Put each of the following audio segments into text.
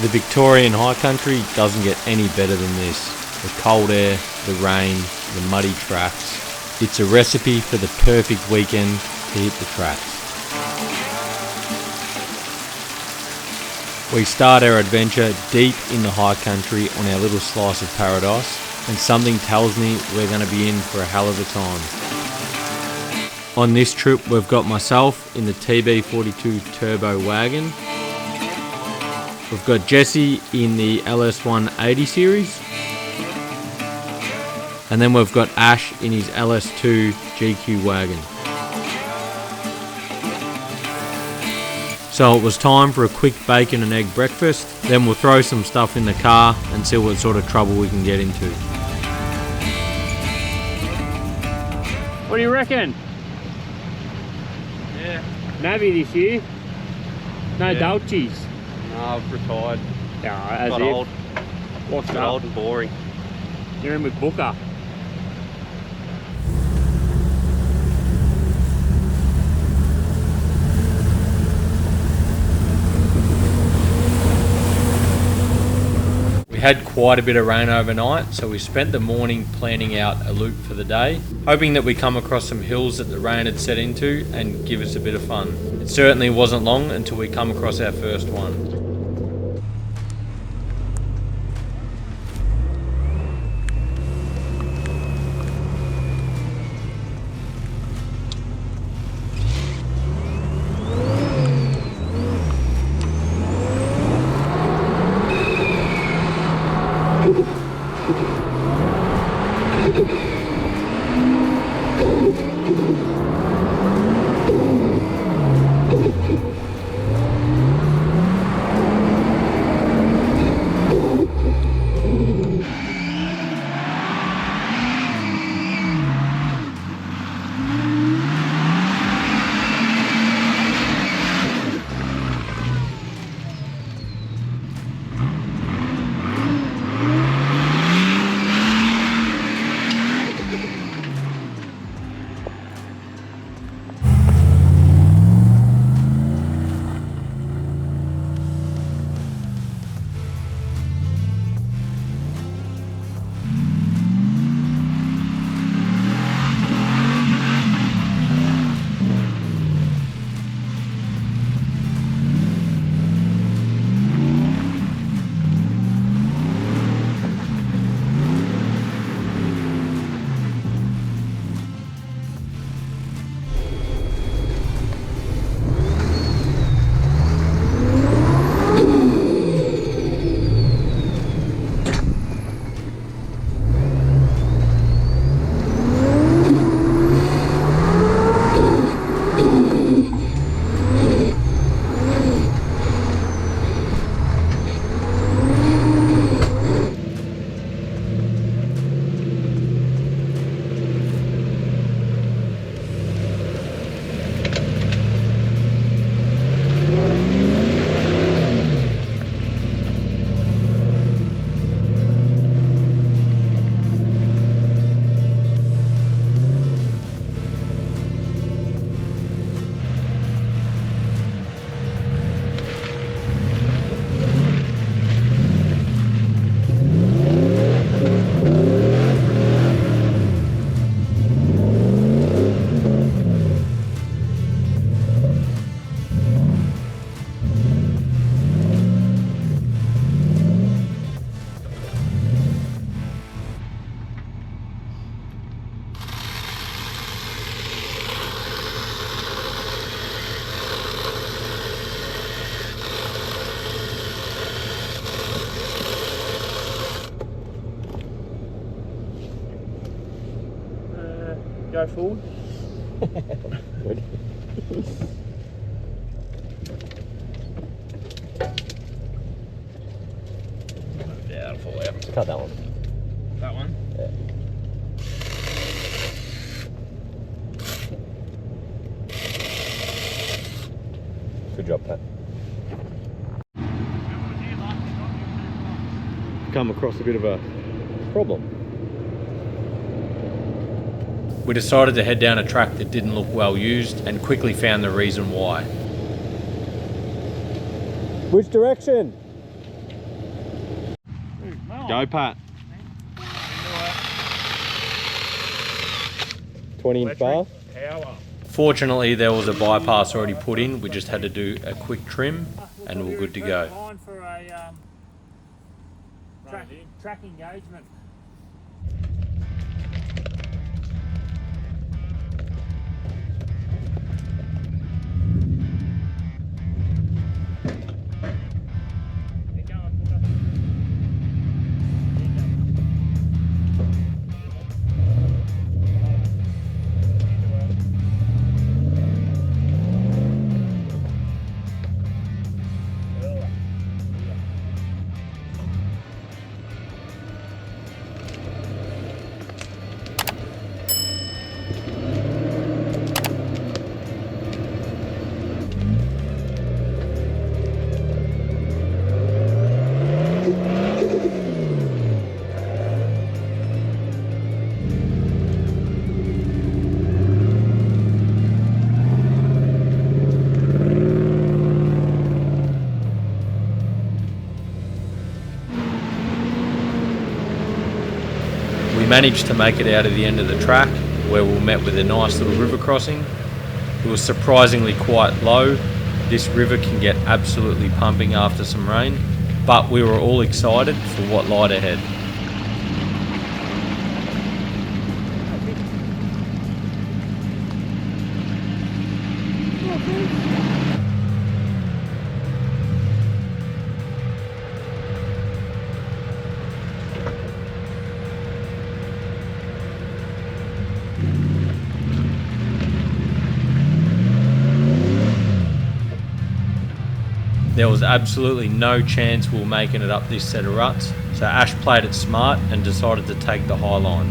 The Victorian High Country doesn't get any better than this. The cold air, the rain, the muddy tracks. It's a recipe for the perfect weekend to hit the tracks. We start our adventure deep in the high country on our little slice of paradise, and something tells me we're going to be in for a hell of a time. On this trip we've got myself in the TB42 turbo wagon. We've got Jesse in the LS180 series. And then we've got Ash in his LS2 GQ wagon. So it was time for a quick bacon and egg breakfast. Then we'll throw some stuff in the car and see what sort of trouble we can get into. What do you reckon? Yeah. Navy this year? No Yeah. Dolces? No, I've retired. Yeah, as Got if. old. What's Got that? old and boring. You're in with Booker. We had quite a bit of rain overnight, so we spent the morning planning out a loop for the day, hoping that we come across some hills that the rain had set into and give us a bit of fun. It certainly wasn't long until we come across our first one. Go forward. Good. Yeah, that'll fall out. Cut that one. That one? Yeah. Good job, Pat. Come across a bit of a problem. We decided to head down a track that didn't look well used and quickly found the reason why. Which direction? Go, Pat. 20-inch bar. Fortunately, there was a bypass already put in. We just had to do a quick trim and we're good to go. For a track engagement. We managed to make it out of the end of the track where we were met with a nice little river crossing. It was surprisingly quite low. This river can get absolutely pumping after some rain, but we were all excited for what lied ahead. There was absolutely no chance we were making it up this set of ruts, so Ash played it smart and decided to take the high line.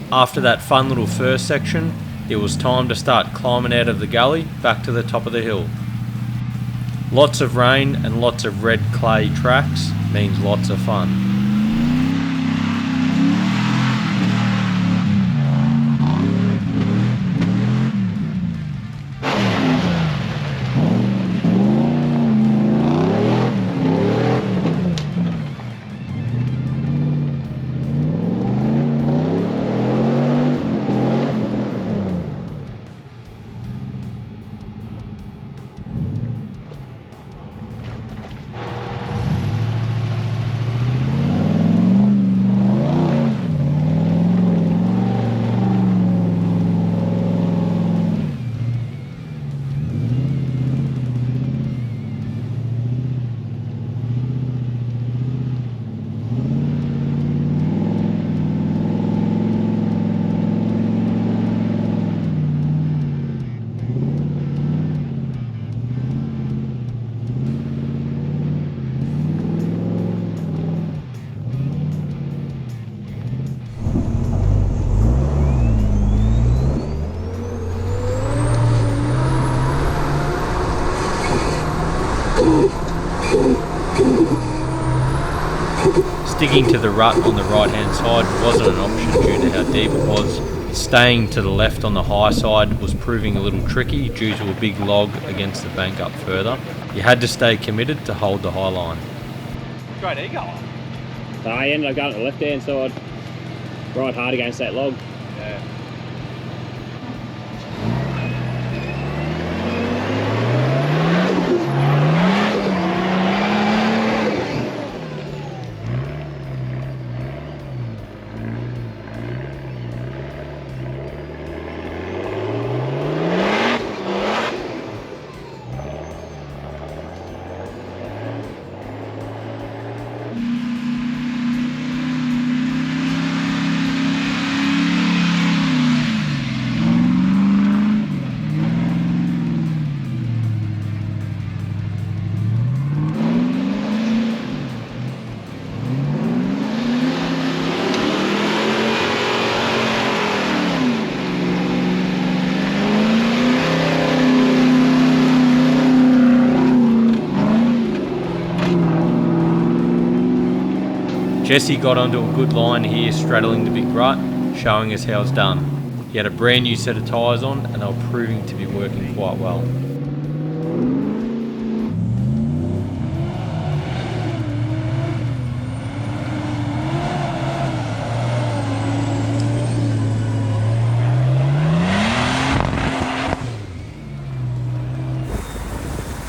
After that fun little first section, it was time to start climbing out of the gully back to the top of the hill. Lots of rain and lots of red clay tracks means lots of fun. Sticking to the rut on the right hand side wasn't an option due to how deep it was. Staying to the left on the high side was proving a little tricky due to a big log against the bank up further. You had to stay committed to hold the high line. Great eagle. So I ended up going to the left hand side, right hard against that log. Yeah. Jesse got onto a good line here, straddling the big rut, showing us how it's done. He had a brand new set of tyres on and they were proving to be working quite well.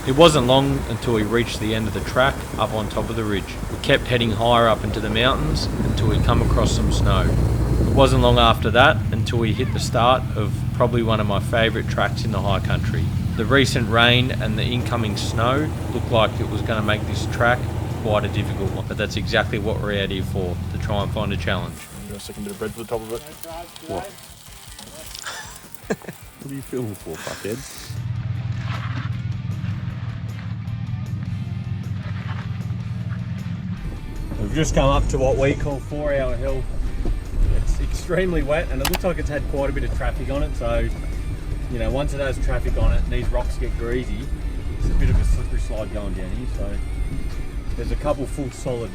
It wasn't long until we reached the end of the track up on top of the ridge. We kept heading higher up into the mountains until we come across some snow. It wasn't long after that until we hit the start of probably one of my favourite tracks in the high country. The recent rain and the incoming snow looked like it was going to make this track quite a difficult one, but that's exactly what we're out here for, to try and find a challenge. You got a second bit of bread for the top of it? What? What are you filming for, fuckhead? We've just come up to what we call 4 Hour Hill. It's extremely wet and it looks like it's had quite a bit of traffic on it, so you know, once it has traffic on it and these rocks get greasy, it's a bit of a slippery slide going down here. So there's a couple full solid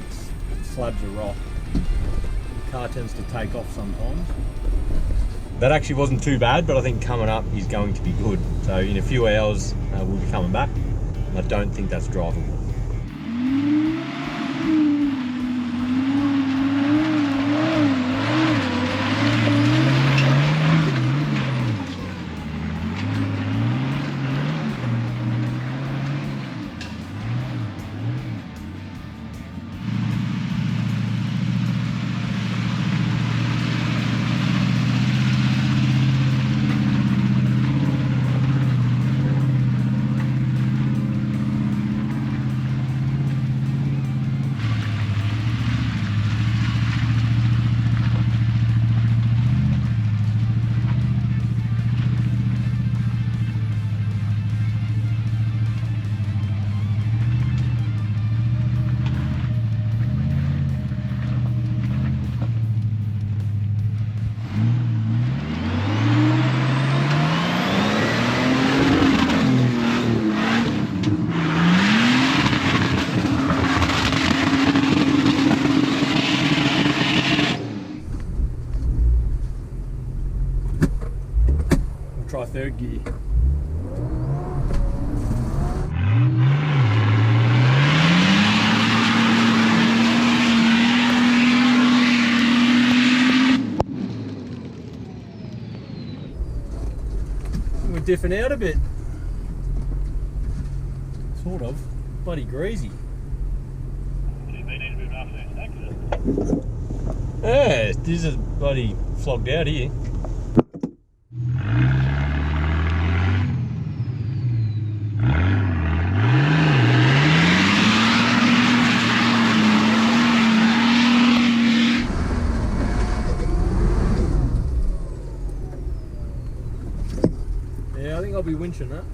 slabs of rock. The car tends to take off sometimes. That actually wasn't too bad, but I think coming up is going to be good. So in a few hours we'll be coming back. I don't think that's drivable. Try third gear. We're diffing out a bit. Sort of. Bloody greasy. Yeah, this is bloody flogged out here. Yeah, I think I'll be winching that.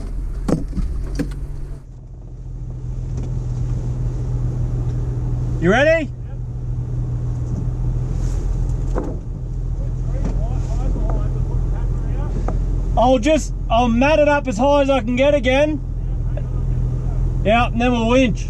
You ready? Yep. I'll mat it up as high as I can get again. Yeah, and then we'll winch.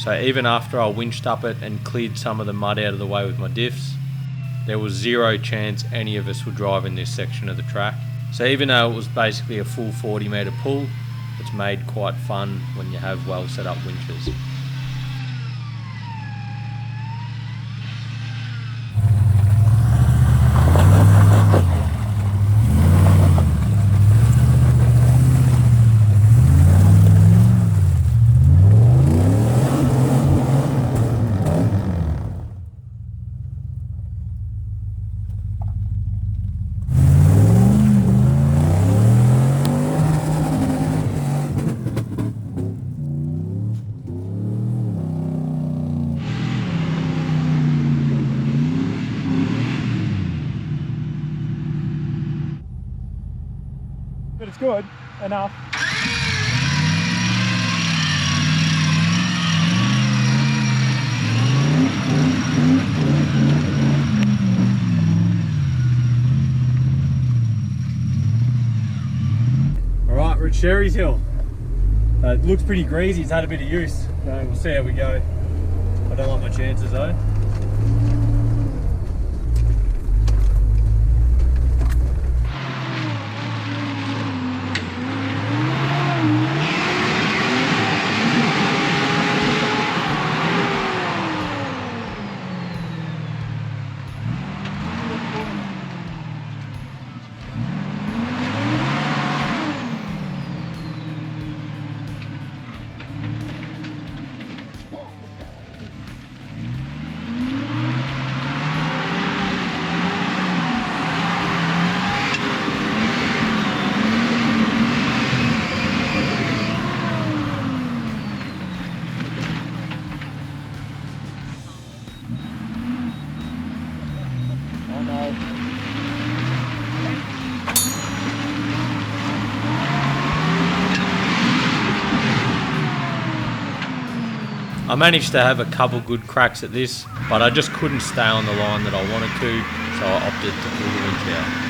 So even after I winched up it and cleared some of the mud out of the way with my diffs, there was zero chance any of us would drive in this section of the track. So even though it was basically a full 40 metre pull, it's made quite fun when you have well set up winches. But it's good enough. Alright, we're at Sherry's Hill. It looks pretty greasy, it's had a bit of use. So we'll see how we go. I don't like my chances though. I managed to have a couple good cracks at this, but I just couldn't stay on the line that I wanted to, so I opted to pull the winch out.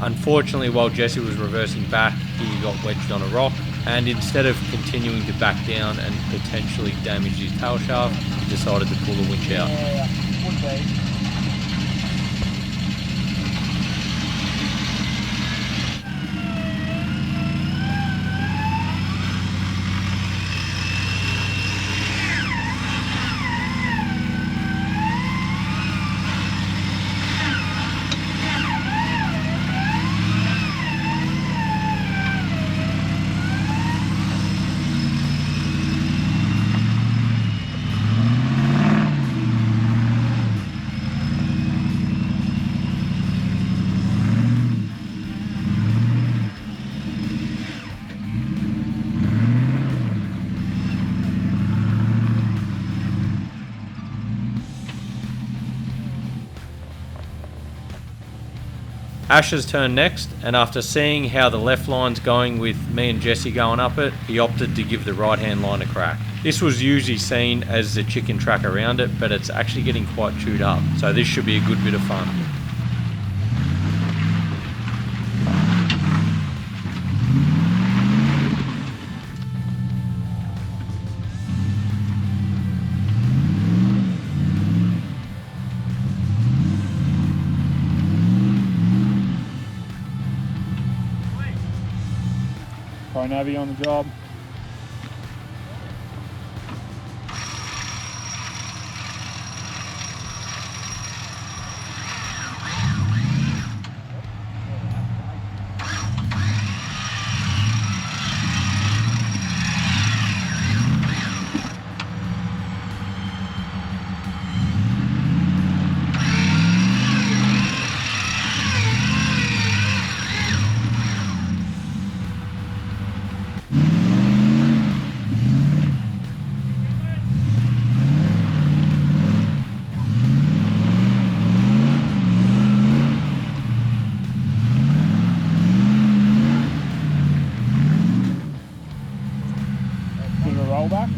Unfortunately, while Jesse was reversing back, he got wedged on a rock, and instead of continuing to back down and potentially damage his tail shaft, he decided to pull the winch out. Ash's turn next, and after seeing how the left line's going with me and Jesse going up it, he opted to give the right hand line a crack. This was usually seen as the chicken track around it, but it's actually getting quite chewed up, so this should be a good bit of fun. Pro Navi on the job. Bit of a rollback.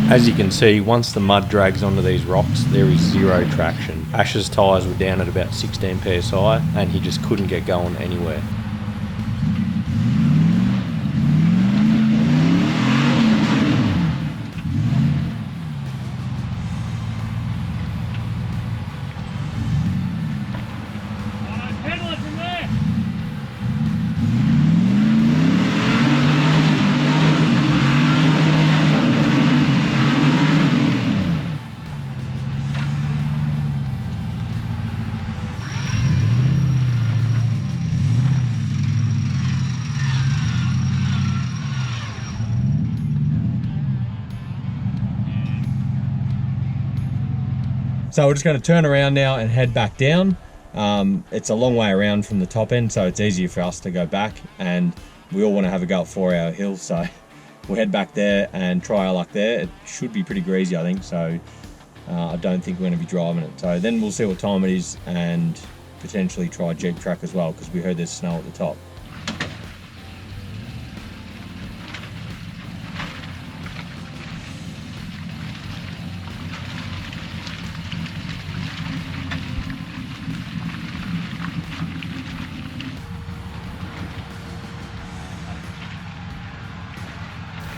As you can see, once the mud drags onto these rocks, there is zero traction. Ash's tyres were down at about 16 psi and he just couldn't get going anywhere. So we're just going to turn around now and head back down. It's a long way around from the top end, so it's easier for us to go back, and we all want to have a go at 4 Hour Hill, so we'll head back there and try our luck there. It should be pretty greasy, I think, so I don't think we're going to be driving it. So then we'll see what time it is and potentially try Jeep Track as well, because we heard there's snow at the top.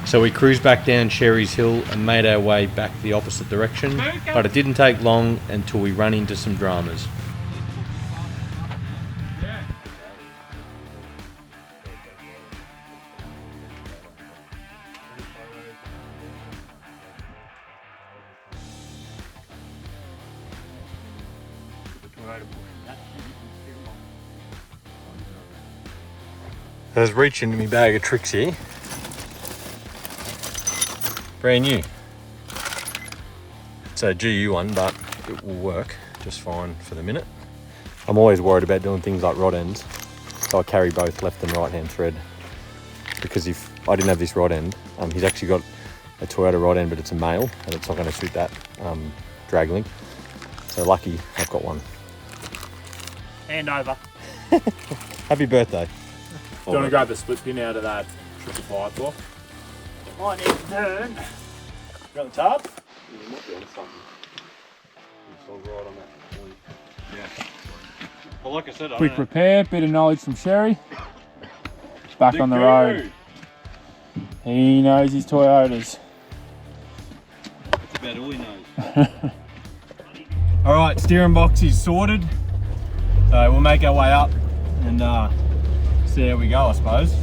So we cruised back down Sherry's Hill and made our way back the opposite direction, but it didn't take long until we ran into some dramas. I was reaching into my bag of tricks here. Brand new. It's a GU one, but it will work just fine for the minute. I'm always worried about doing things like rod ends, so I carry both left and right hand thread, because if I didn't have this rod end, he's actually got a Toyota rod end, but it's a male and it's not going to suit that drag link. So lucky I've got one. Hand over. Happy birthday. Do you want to grab the split pin out of that triple fire cloth? I need to turn. Got the tub? Yeah, you might be onto something. It's all right on that point. Yeah. Well, like I said, Quick repair, bit of knowledge from Sherry. Back on the road. He knows his Toyotas. That's about all he knows. Alright, steering box is sorted. So we'll make our way up and see how we go, I suppose.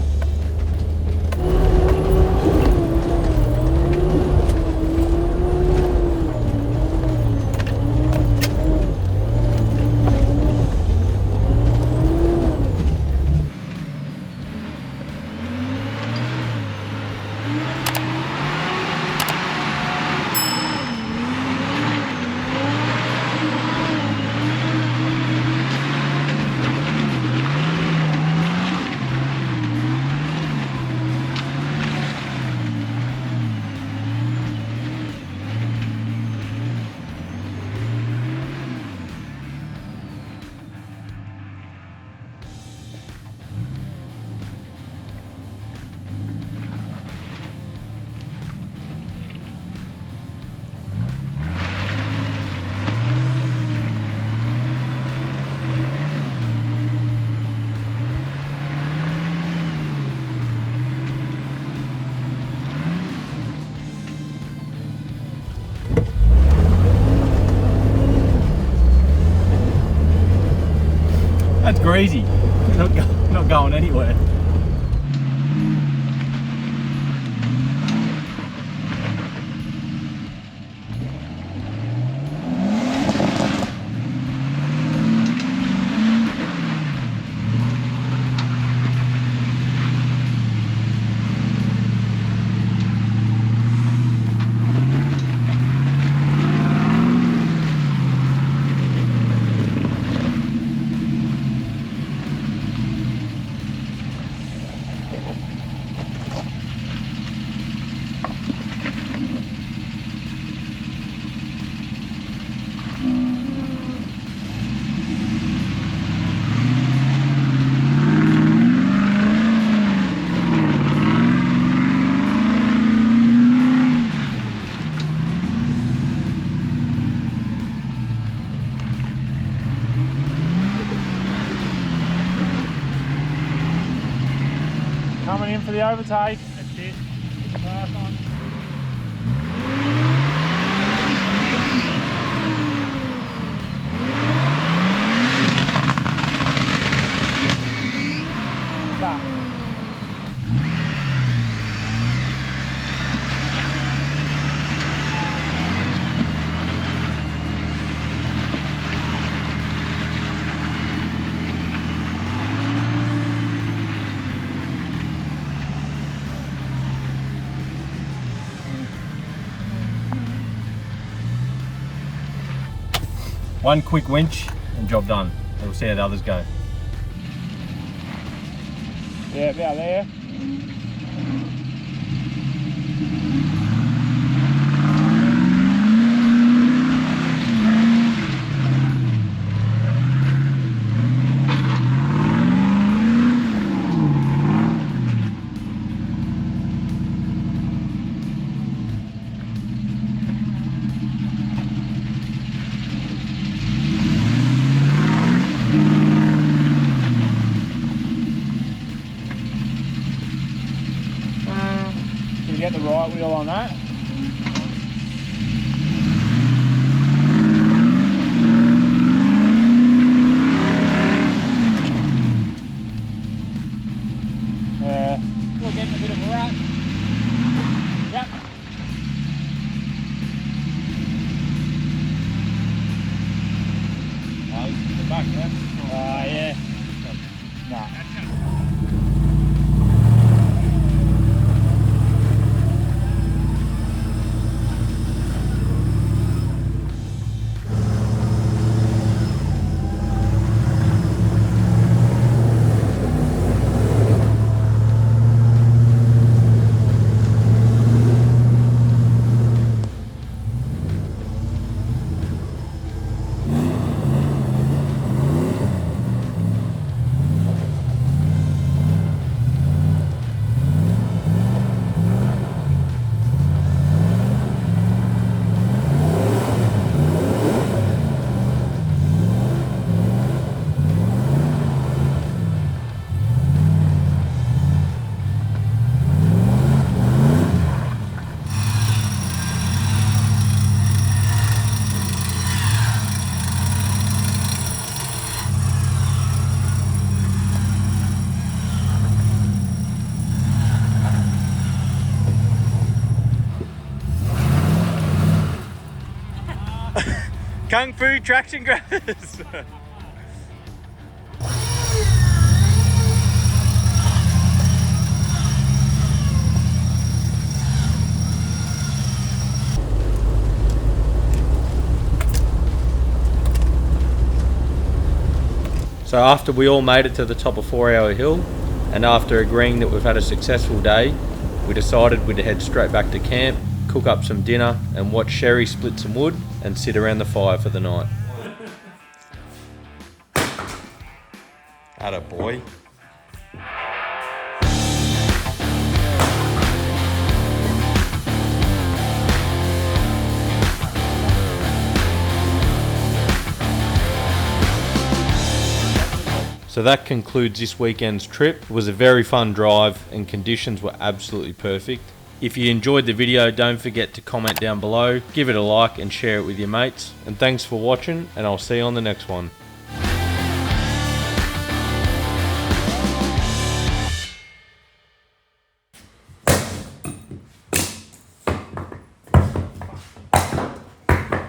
greasy. Not going anywhere. Coming in for the overtake. That's it. Pass on. Back. One quick winch and job done. And we'll see how the others go. Yeah, about there. Can you get the right wheel on that? Yeah. We're getting a bit of a rut. Yep. Oh, the back, yeah? Yeah. Nah. Kung Fu traction grabbers. So after we all made it to the top of 4 Hour Hill, and after agreeing that we've had a successful day, we decided we'd head straight back to camp, cook up some dinner and watch Sherry split some wood and sit around the fire for the night. Atta boy. So that concludes this weekend's trip. It was a very fun drive and conditions were absolutely perfect. If you enjoyed the video, don't forget to comment down below, give it a like and share it with your mates. And thanks for watching, and I'll see you on the next one.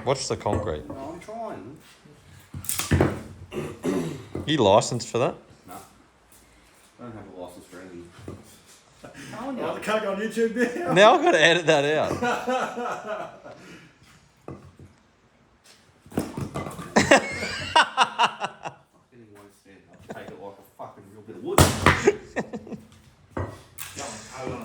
Watch the concrete. No, I'm trying. You licensed for that? No. I don't have a license for anything. Oh, I can't go on YouTube now. Now I've got to edit that out. Anyone stand up.